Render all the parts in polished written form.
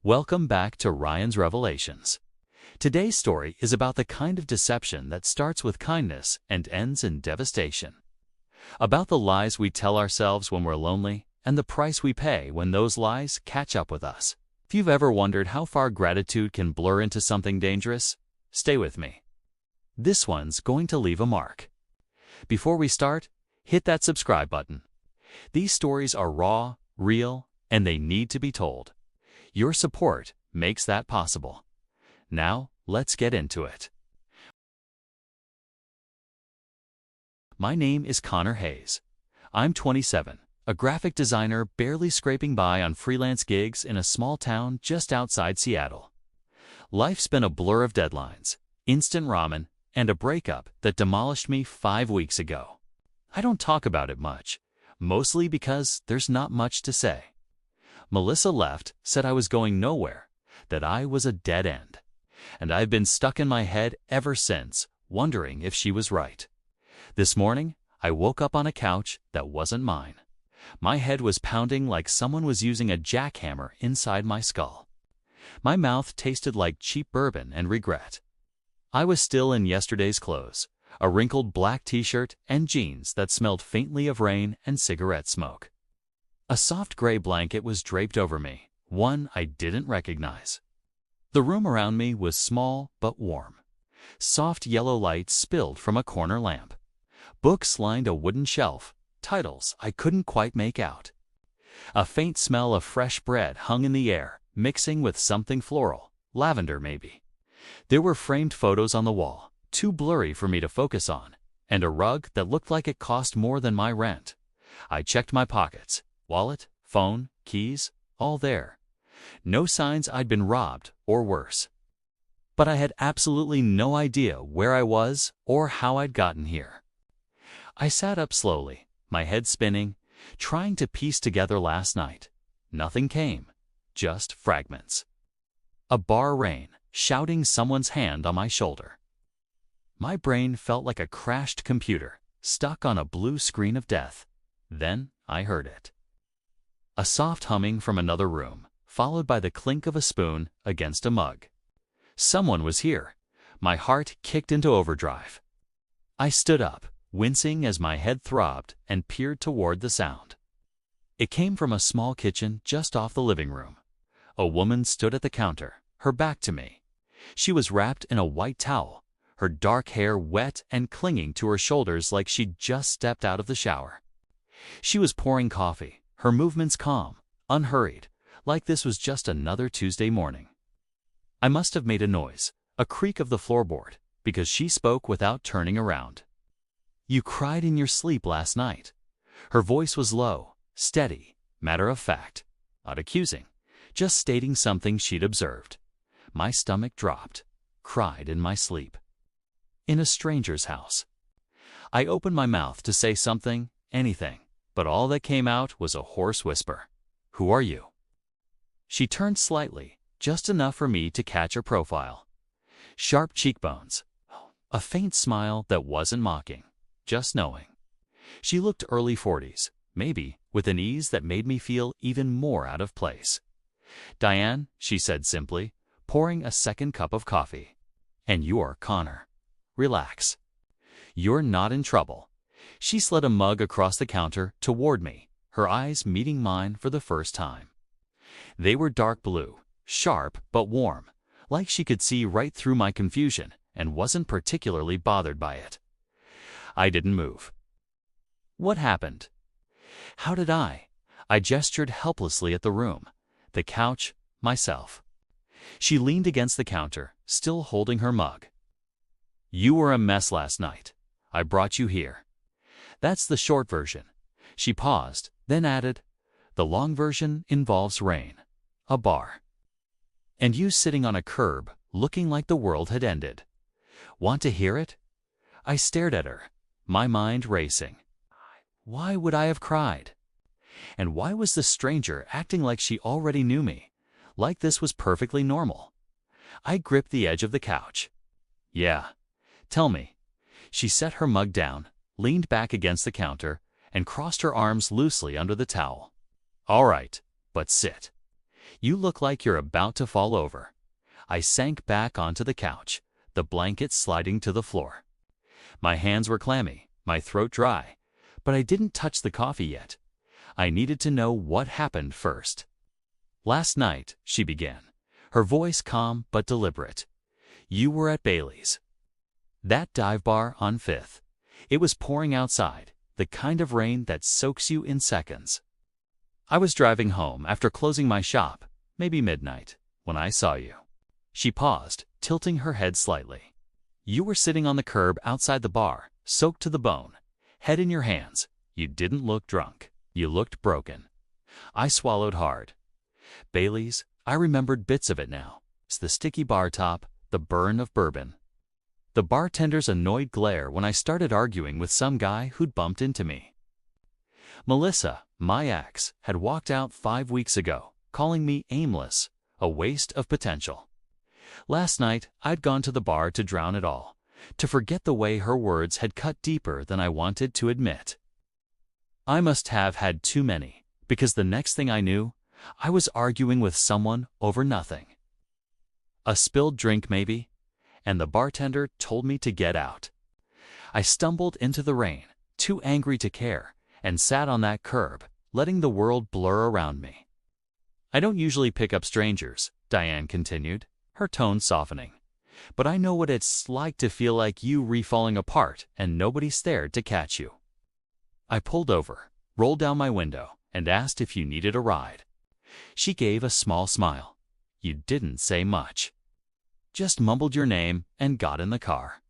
Welcome back to Ryan's Revelations. Today's story is about the kind of deception that starts with kindness and ends in devastation. About the lies we tell ourselves when we're lonely and the price we pay when those lies catch up with us. If you've ever wondered how far gratitude can blur into something dangerous, stay with me. This one's going to leave a mark. Before we start, hit that subscribe button. These stories are raw, real, and they need to be told. Your support makes that possible. Now, let's get into it. My name is Connor Hayes. I'm 27, a graphic designer barely scraping by on freelance gigs in a small town just outside Seattle. Life's been a blur of deadlines, instant ramen, and a breakup that demolished me 5 weeks ago. I don't talk about it much, mostly because there's not much to say. Melissa left, said I was going nowhere, that I was a dead end. And I've been stuck in my head ever since, wondering if she was right. This morning, I woke up on a couch that wasn't mine. My head was pounding like someone was using a jackhammer inside my skull. My mouth tasted like cheap bourbon and regret. I was still in yesterday's clothes, a wrinkled black t-shirt and jeans that smelled faintly of rain and cigarette smoke. A soft gray blanket was draped over me, one I didn't recognize. The room around me was small but warm. Soft yellow light spilled from a corner lamp. Books lined a wooden shelf, titles I couldn't quite make out. A faint smell of fresh bread hung in the air, mixing with something floral, lavender maybe. There were framed photos on the wall, too blurry for me to focus on, and a rug that looked like it cost more than my rent. I checked my pockets. Wallet, phone, keys, all there. No signs I'd been robbed or worse. But I had absolutely no idea where I was or how I'd gotten here. I sat up slowly, my head spinning, trying to piece together last night. Nothing came, just fragments. A bar rang, shouting someone's hand on my shoulder. My brain felt like a crashed computer, stuck on a blue screen of death. Then I heard it. A soft humming from another room, followed by the clink of a spoon against a mug. Someone was here. My heart kicked into overdrive. I stood up, wincing as my head throbbed, and peered toward the sound. It came from a small kitchen just off the living room. A woman stood at the counter, her back to me. She was wrapped in a white towel, her dark hair wet and clinging to her shoulders like she'd just stepped out of the shower. She was pouring coffee. Her movements calm, unhurried, like this was just another Tuesday morning. I must have made a noise, a creak of the floorboard, because she spoke without turning around. "You cried in your sleep last night." Her voice was low, steady, matter of fact, not accusing, just stating something she'd observed. My stomach dropped. Cried in my sleep. In a stranger's house. I opened my mouth to say something, anything. But all that came out was a hoarse whisper. "Who are you?" She turned slightly, just enough for me to catch her profile. Sharp cheekbones. A faint smile that wasn't mocking, just knowing. She looked early 40s, maybe, with an ease that made me feel even more out of place. "Diane," she said simply, pouring a second cup of coffee. "And you're Connor. Relax. You're not in trouble." She slid a mug across the counter toward me, her eyes meeting mine for the first time. They were dark blue, sharp but warm, like she could see right through my confusion and wasn't particularly bothered by it. I didn't move. What happened? How did I gestured helplessly at the room, the couch, myself. She leaned against the counter, still holding her mug. "You were a mess last night. I brought you here. That's the short version." She paused, then added, "The long version involves rain, a bar, and you sitting on a curb, looking like the world had ended. Want to hear it?" I stared at her, my mind racing. Why would I have cried? And why was the stranger acting like she already knew me, like this was perfectly normal? I gripped the edge of the couch. "Yeah, tell me." She set her mug down, leaned back against the counter, and crossed her arms loosely under the towel. "All right, but sit. You look like you're about to fall over. I sank back onto the couch, the blanket sliding to the floor. My hands were clammy, my throat dry, but I didn't touch the coffee yet. I needed to know what happened first. Last night, she began, her voice calm but deliberate. You were at Bailey's. That dive bar on 5th. It was pouring outside, the kind of rain that soaks you in seconds. I was driving home after closing my shop, maybe midnight, when I saw you. She paused, tilting her head slightly. You were sitting on the curb outside the bar, soaked to the bone, head in your hands. You didn't look drunk. You looked broken. I swallowed hard. Bailey's, I remembered bits of it now. It's the sticky bar top, the burn of bourbon. The bartender's annoyed glare when I started arguing with some guy who'd bumped into me. Melissa, my ex, had walked out 5 weeks ago, calling me aimless, a waste of potential. Last night, I'd gone to the bar to drown it all, to forget the way her words had cut deeper than I wanted to admit. I must have had too many, because the next thing I knew, I was arguing with someone over nothing. A spilled drink maybe, and the bartender told me to get out. I stumbled into the rain, too angry to care, and sat on that curb, letting the world blur around me. I don't usually pick up strangers, Diane continued, her tone softening. But I know what it's like to feel like you re-falling apart and nobody's there to catch you. I pulled over, rolled down my window, and asked if you needed a ride. She gave a small smile. You didn't say much. Just mumbled your name and got in the car.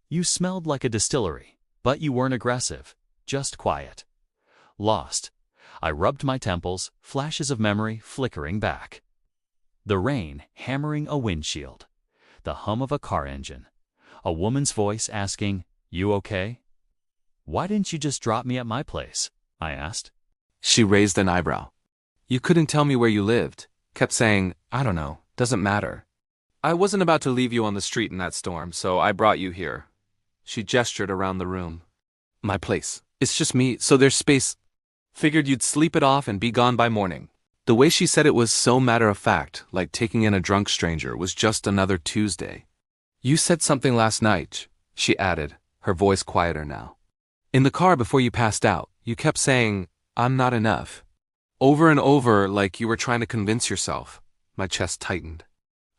You smelled like a distillery, but you weren't aggressive, just quiet. Lost. I rubbed my temples, flashes of memory flickering back. The rain hammering a windshield. The hum of a car engine. A woman's voice asking, "You okay?" Why didn't you just drop me at my place? I asked. She raised an eyebrow. You couldn't tell me where you lived. Kept saying, I don't know, doesn't matter. I wasn't about to leave you on the street in that storm, so I brought you here. She gestured around the room. My place. It's just me, so there's space. Figured you'd sleep it off and be gone by morning. The way she said it was so matter-of-fact, like taking in a drunk stranger was just another Tuesday. You said something last night, she added, her voice quieter now. In the car before you passed out, you kept saying, I'm not enough. Over and over, like you were trying to convince yourself. My chest tightened.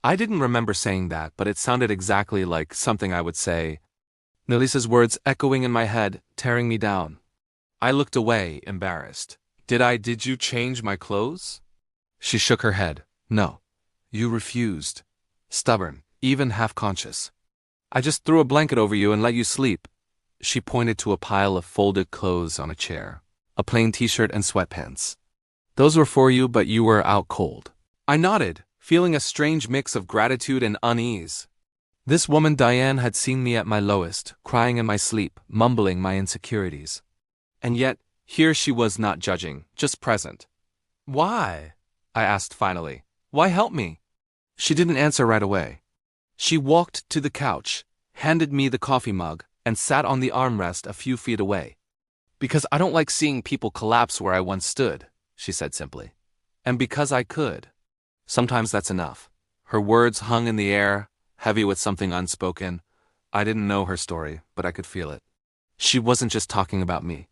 I didn't remember saying that, but it sounded exactly like something I would say. Nelissa's words echoing in my head, tearing me down. I looked away, embarrassed. Did you change my clothes? She shook her head. No. You refused. Stubborn, even half-conscious. I just threw a blanket over you and let you sleep. She pointed to a pile of folded clothes on a chair. A plain t-shirt and sweatpants. Those were for you, but you were out cold. I nodded, feeling a strange mix of gratitude and unease. This woman Diane had seen me at my lowest, crying in my sleep, mumbling my insecurities. And yet, here she was not judging, just present. Why? I asked finally. Why help me? She didn't answer right away. She walked to the couch, handed me the coffee mug, and sat on the armrest a few feet away. Because I don't like seeing people collapse where I once stood, she said simply. And because I could. Sometimes that's enough. Her words hung in the air, heavy with something unspoken. I didn't know her story, but I could feel it. She wasn't just talking about me.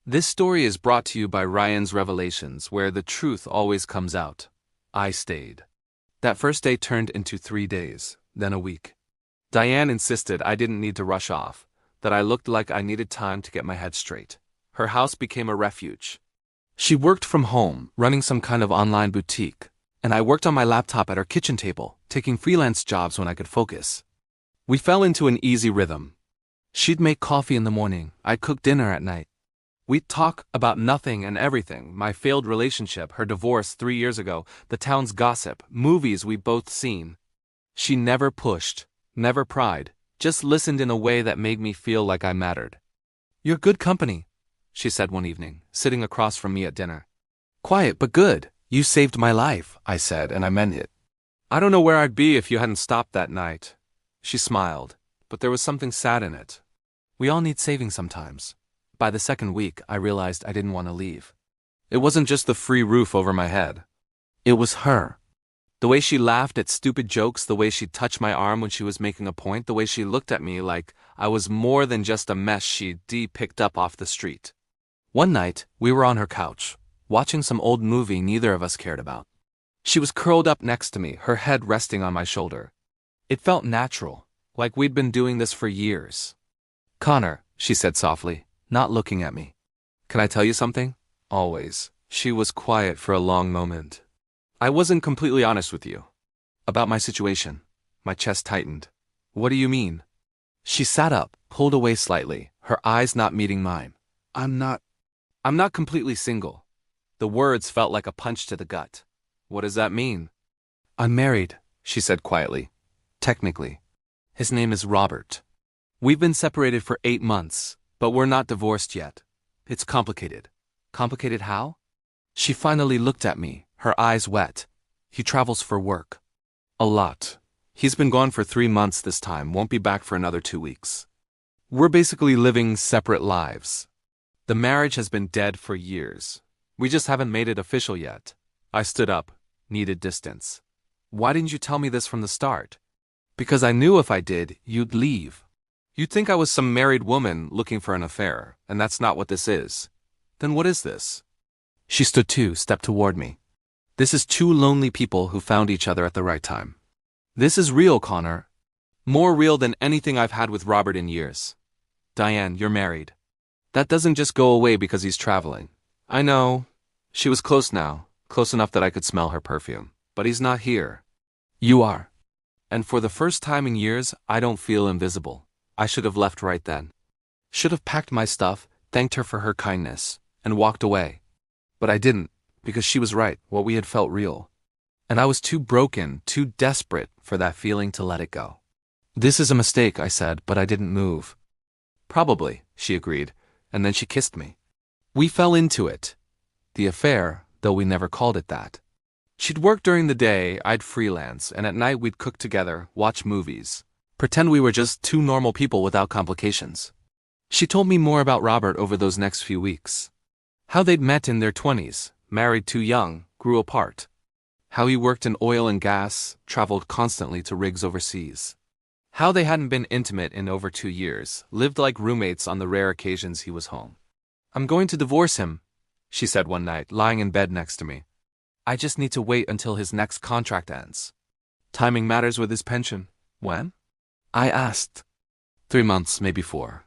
This story is brought to you by Ryan's Revelations, where the truth always comes out. I stayed. That first day turned into 3 days, then a week. Diane insisted I didn't need to rush off, that I looked like I needed time to get my head straight. Her house became a refuge. She worked from home, running some kind of online boutique, and I worked on my laptop at her kitchen table, taking freelance jobs when I could focus. We fell into an easy rhythm. She'd make coffee in the morning, I'd cook dinner at night. We'd talk about nothing and everything, my failed relationship, her divorce 3 years ago, the town's gossip, movies we'd both seen. She never pushed, never pried, just listened in a way that made me feel like I mattered. You're good company, she said one evening, sitting across from me at dinner. Quiet but good. You saved my life, I said, and I meant it. I don't know where I'd be if you hadn't stopped that night. She smiled, but there was something sad in it. We all need saving sometimes. By the second week, I realized I didn't want to leave. It wasn't just the free roof over my head. It was her. The way she laughed at stupid jokes, the way she touched my arm when she was making a point, the way she looked at me like I was more than just a mess she'd picked up off the street. One night, we were on her couch, watching some old movie neither of us cared about. She was curled up next to me, her head resting on my shoulder. It felt natural, like we'd been doing this for years. "Connor," she said softly, not looking at me. "Can I tell you something?" "Always." She was quiet for a long moment. "I wasn't completely honest with you. About my situation." My chest tightened. "What do you mean?" She sat up, pulled away slightly, her eyes not meeting mine. I'm not completely single." The words felt like a punch to the gut. "What does that mean?" "I'm married," she said quietly. "Technically. His name is Robert. We've been separated for 8 months, but we're not divorced yet. It's complicated." "Complicated how?" She finally looked at me, her eyes wet. "He travels for work. A lot. He's been gone for 3 months this time, won't be back for another 2 weeks. We're basically living separate lives. The marriage has been dead for years. We just haven't made it official yet." I stood up, needed distance. "Why didn't you tell me this from the start?" "Because I knew if I did, you'd leave. You'd think I was some married woman looking for an affair, and that's not what this is." "Then what is this?" She stood too, stepped toward me. "This is 2 lonely people who found each other at the right time. This is real, Connor. More real than anything I've had with Robert in years. Diane, you're married. That doesn't just go away because he's traveling. I know." She was close now, close enough that I could smell her perfume. "But he's not here. You are. And for the first time in years, I don't feel invisible. I should have left right then. Should have packed my stuff, thanked her for her kindness, and walked away. But I didn't, because she was right, what we had felt real. And I was too broken, too desperate for that feeling to let it go." "This is a mistake," I said, but I didn't move. "Probably," she agreed, and then she kissed me. We fell into it. The affair, though we never called it that. She'd work during the day, I'd freelance, and at night we'd cook together, watch movies, pretend we were just 2 normal people without complications. She told me more about Robert over those next few weeks. How they'd met in their 20s, married too young, grew apart. How he worked in oil and gas, traveled constantly to rigs overseas. How they hadn't been intimate in over 2 years, lived like roommates on the rare occasions he was home. "I'm going to divorce him," she said one night, lying in bed next to me. "I just need to wait until his next contract ends. Timing matters with his pension." "When?" I asked. 3 months, maybe 4.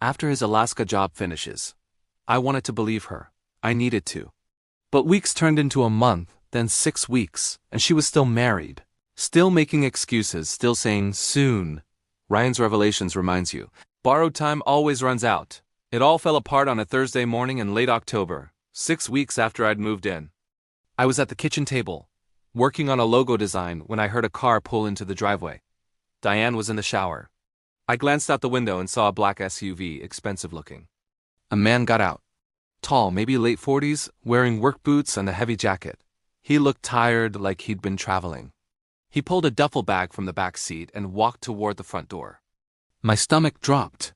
After his Alaska job finishes. I wanted to believe her. I needed to. But weeks turned into a month, then 6 weeks, and she was still married. Still making excuses, still saying soon. Ryan's Revelations reminds you, borrowed time always runs out. It all fell apart on a Thursday morning in late October, 6 weeks after I'd moved in. I was at the kitchen table, working on a logo design when I heard a car pull into the driveway. Diane was in the shower. I glanced out the window and saw a black SUV, expensive looking. A man got out. Tall, maybe late 40s, wearing work boots and a heavy jacket. He looked tired, like he'd been traveling. He pulled a duffel bag from the back seat and walked toward the front door. My stomach dropped.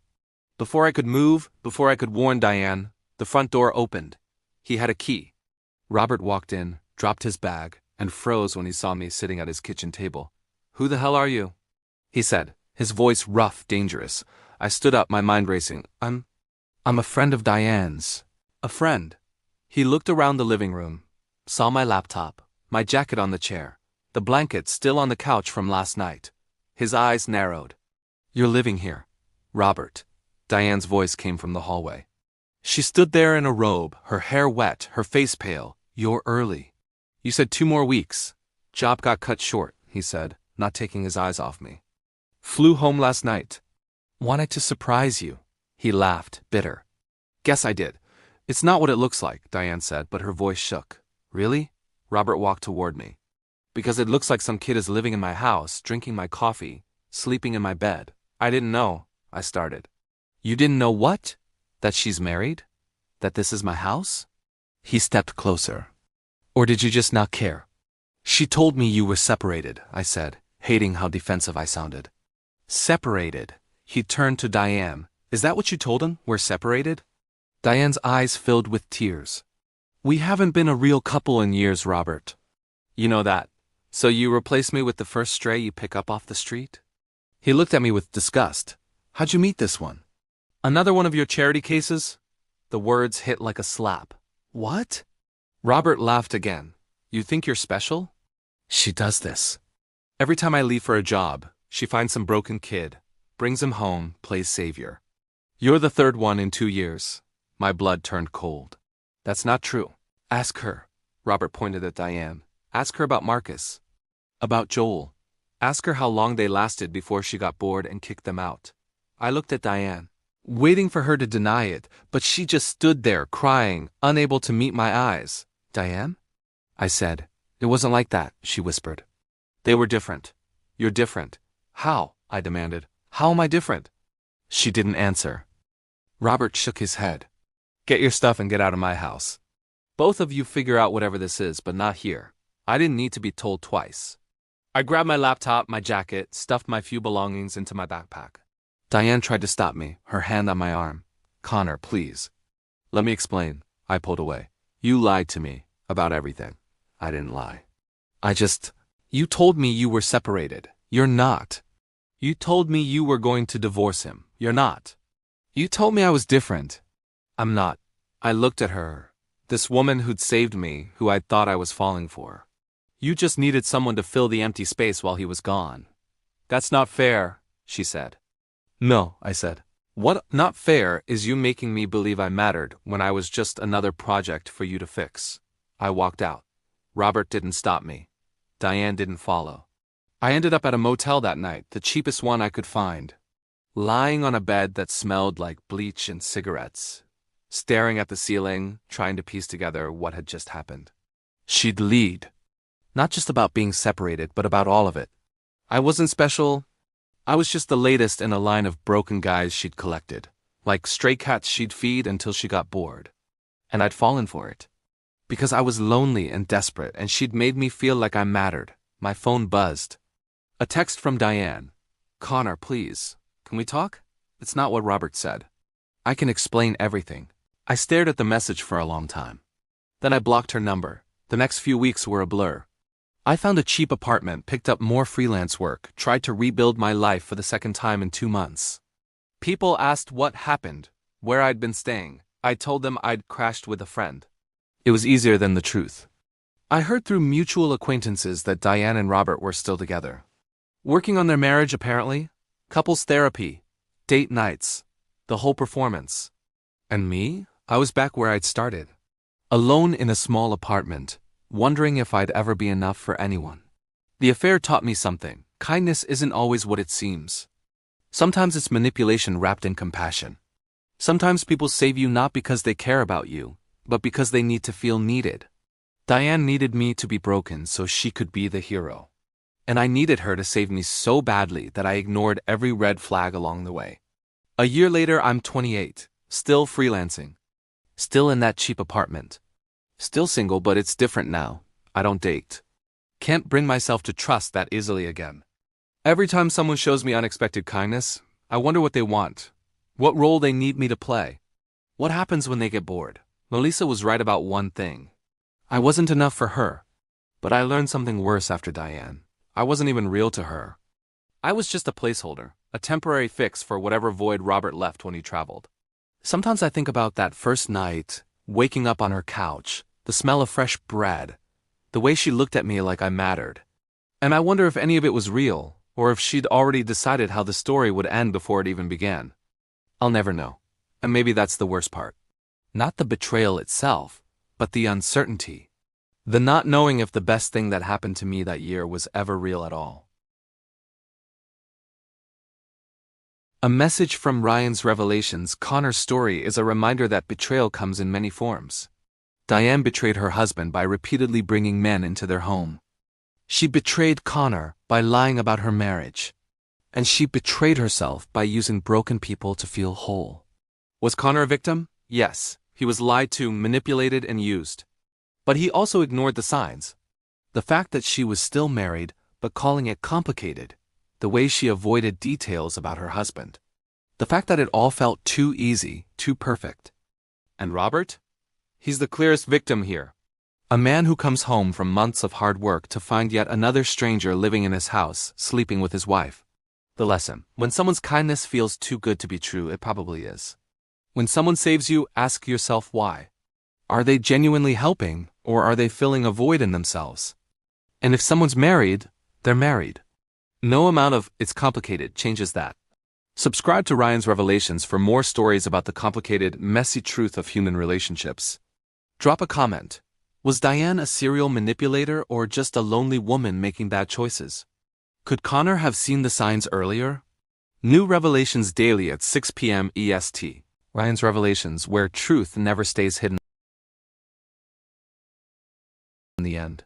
Before I could move, before I could warn Diane, the front door opened. He had a key. Robert walked in, dropped his bag, and froze when he saw me sitting at his kitchen table. "Who the hell are you?" he said, his voice rough, dangerous. I stood up, my mind racing. I'm a friend of Diane's." "A friend?" He looked around the living room, saw my laptop, my jacket on the chair, the blanket still on the couch from last night. His eyes narrowed. "You're living here, Robert." Diane's voice came from the hallway. She stood there in a robe, her hair wet, her face pale. "You're early. You said 2 more weeks. Job got cut short," he said, not taking his eyes off me. "Flew home last night. Wanted to surprise you." He laughed, bitter. "Guess I did. It's not what it looks like," Diane said, but her voice shook. "Really?" Robert walked toward me. "Because it looks like some kid is living in my house, drinking my coffee, sleeping in my bed. I didn't know," I started. "You didn't know what? That she's married? That this is my house?" He stepped closer. "Or did you just not care?" "She told me you were separated," I said, hating how defensive I sounded. "Separated?" He turned to Diane. "Is that what you told him? We're separated?" Diane's eyes filled with tears. "We haven't been a real couple in years, Robert. You know that. So you replace me with the first stray you pick up off the street? He looked at me with disgust. How'd you meet this one? Another one of your charity cases? The words hit like a slap. What? Robert laughed again. You think you're special? She does this. Every time I leave for a job, she finds some broken kid, brings him home, plays savior. You're the third one in 2 years. My blood turned cold. That's not true. Ask her. Robert pointed at Diane. Ask her about Marcus. About Joel. Ask her how long they lasted before she got bored and kicked them out. I looked at Diane, waiting for her to deny it, but she just stood there, crying, unable to meet my eyes. Diane? I said. It wasn't like that, she whispered. They were different. You're different. How? I demanded. How am I different? She didn't answer. Robert shook his head. Get your stuff and get out of my house. Both of you figure out whatever this is, but not here. I didn't need to be told twice. I grabbed my laptop, my jacket, stuffed my few belongings into my backpack. Diane tried to stop me, her hand on my arm. Connor, please. Let me explain. I pulled away. You lied to me about everything. I didn't lie. You told me you were separated. You're not. You told me you were going to divorce him. You're not. You told me I was different. I'm not. I looked at her. This woman who'd saved me, who I'd thought I was falling for. You just needed someone to fill the empty space while he was gone. That's not fair, she said. No, I said. What not fair is you making me believe I mattered when I was just another project for you to fix. I walked out. Robert didn't stop me. Diane didn't follow. I ended up at a motel that night, the cheapest one I could find. Lying on a bed that smelled like bleach and cigarettes. Staring at the ceiling, trying to piece together what had just happened. She'd lead. Not just about being separated, but about all of it. I wasn't special. I was just the latest in a line of broken guys she'd collected. Like stray cats she'd feed until she got bored. And I'd fallen for it. Because I was lonely and desperate, and she'd made me feel like I mattered. My phone buzzed. A text from Diane. Connor, please. Can we talk? It's not what Robert said. I can explain everything. I stared at the message for a long time. Then I blocked her number. The next few weeks were a blur. I found a cheap apartment, picked up more freelance work, tried to rebuild my life for the second time in 2 months. People asked what happened, where I'd been staying. I told them I'd crashed with a friend. It was easier than the truth. I heard through mutual acquaintances that Diane and Robert were still together. Working on their marriage, apparently. Couples therapy. Date nights. The whole performance. And me? I was back where I'd started. Alone in a small apartment, wondering if I'd ever be enough for anyone. The affair taught me something. Kindness isn't always what it seems. Sometimes it's manipulation wrapped in compassion. Sometimes people save you not because they care about you, but because they need to feel needed. Diane needed me to be broken so she could be the hero. And I needed her to save me so badly that I ignored every red flag along the way. A year later, I'm 28, still freelancing. Still in that cheap apartment. Still single, but it's different now. I don't date. Can't bring myself to trust that easily again. Every time someone shows me unexpected kindness, I wonder what they want. What role they need me to play. What happens when they get bored? Melissa was right about one thing. I wasn't enough for her. But I learned something worse after Diane. I wasn't even real to her. I was just a placeholder, a temporary fix for whatever void Robert left when he traveled. Sometimes I think about that first night, waking up on her couch, the smell of fresh bread, the way she looked at me like I mattered. And I wonder if any of it was real, or if she'd already decided how the story would end before it even began. I'll never know. And maybe that's the worst part. Not the betrayal itself, but the uncertainty. The not knowing if the best thing that happened to me that year was ever real at all. A message from Ryan's Revelations. Connor's story is a reminder that betrayal comes in many forms. Diane betrayed her husband by repeatedly bringing men into their home. She betrayed Connor by lying about her marriage. And she betrayed herself by using broken people to feel whole. Was Connor a victim? Yes. He was lied to, manipulated, and used. But he also ignored the signs. The fact that she was still married, but calling it complicated. The way she avoided details about her husband. The fact that it all felt too easy, too perfect. And Robert? He's the clearest victim here. A man who comes home from months of hard work to find yet another stranger living in his house, sleeping with his wife. The lesson: when someone's kindness feels too good to be true, it probably is. When someone saves you, ask yourself why. Are they genuinely helping, or are they filling a void in themselves? And if someone's married, they're married. No amount of "it's complicated" changes that. Subscribe to Ryan's Revelations for more stories about the complicated, messy truth of human relationships. Drop a comment. Was Diane a serial manipulator or just a lonely woman making bad choices? Could Connor have seen the signs earlier? New revelations daily at 6 p.m. EST. Ryan's Revelations, where truth never stays hidden in the end.